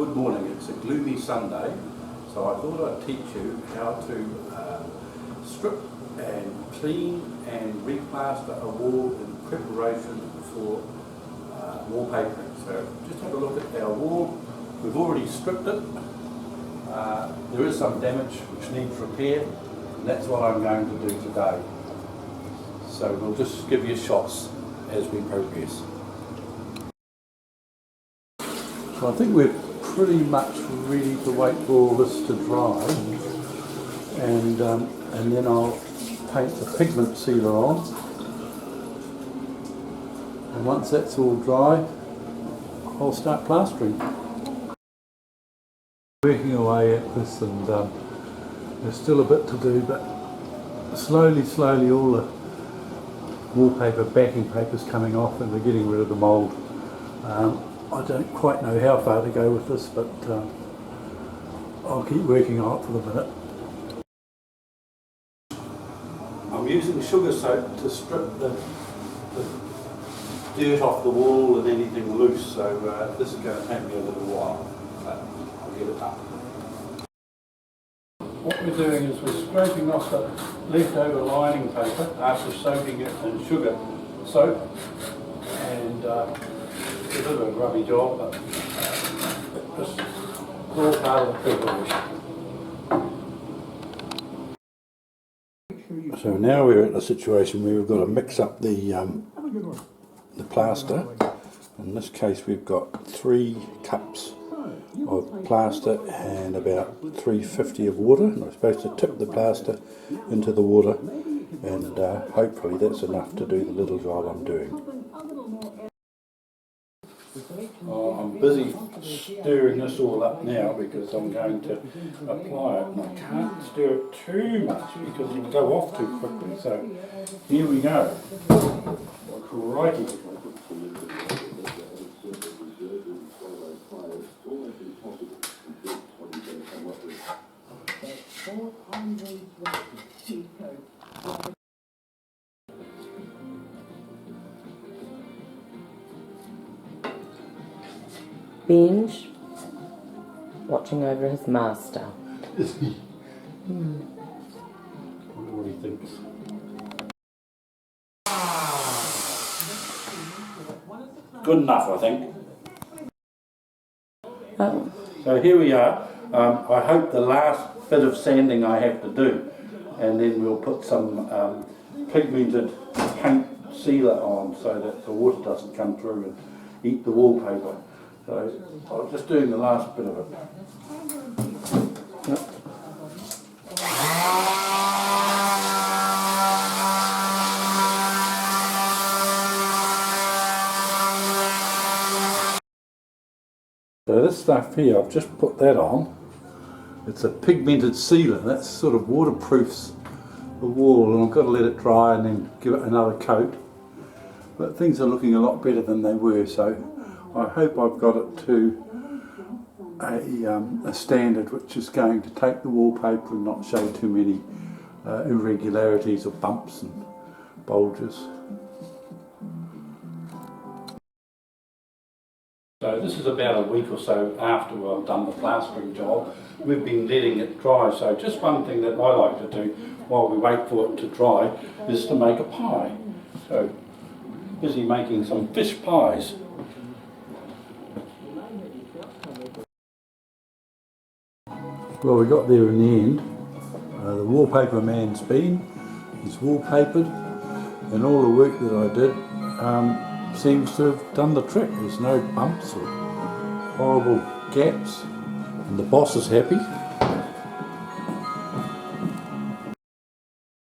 Good morning, it's a gloomy Sunday, so I thought I'd teach you how to strip and clean and replaster a wall in preparation for wallpapering. So just have a look at our wall. We've already stripped it. There is some damage which needs repair, and that's what I'm going to do today. So we'll just give you shots as we progress. So I think we're pretty much ready to wait for all this to dry, and then I'll paint the pigment sealer on, and once that's all dry I'll start plastering. Working away at this, and there's still a bit to do, but slowly all the wallpaper backing paper's coming off and we're getting rid of the mould. I don't quite know how far to go with this, but I'll keep working on it for the minute. I'm using sugar soap to strip the dirt off the wall and anything loose, so this is going to take me a little while, but I'll get it up. What we're doing is we're scraping off the leftover lining paper after soaking it in sugar soap, and it's a bit of a grubby job, but just all part of the preparation. So now we're at a situation where we've got to mix up the plaster. In this case we've got 3 cups of plaster and about 350 of water, and I'm supposed to tip the plaster into the water, and hopefully that's enough to do the little job I'm doing. I'm busy stirring this all up now because I'm going to apply it, and I can't stir it too much because it'll go off too quickly. So here we go. Crikey. Binge, watching over his master. Is he? I wonder what he thinks. Good enough, I think. Oh. So here we are. I hope the last bit of sanding I have to do, and then we'll put some pigmented paint sealer on so that the water doesn't come through and eat the wallpaper. So I'm just doing the last bit of it. So this stuff here, I've just put that on. It's a pigmented sealer. That sort of waterproofs the wall, and I've got to let it dry and then give it another coat. But things are looking a lot better than they were, so I hope I've got it to a standard which is going to take the wallpaper and not show too many irregularities or bumps and bulges. So this is about a week or so after I've done the plastering job. We've been letting it dry, so just one thing that I like to do while we wait for it to dry is to make a pie. So busy making some fish pies. Well, we got there in the end. The wallpaper man's been, he's wallpapered, and all the work that I did seems to have done the trick. There's no bumps or horrible gaps, and the boss is happy.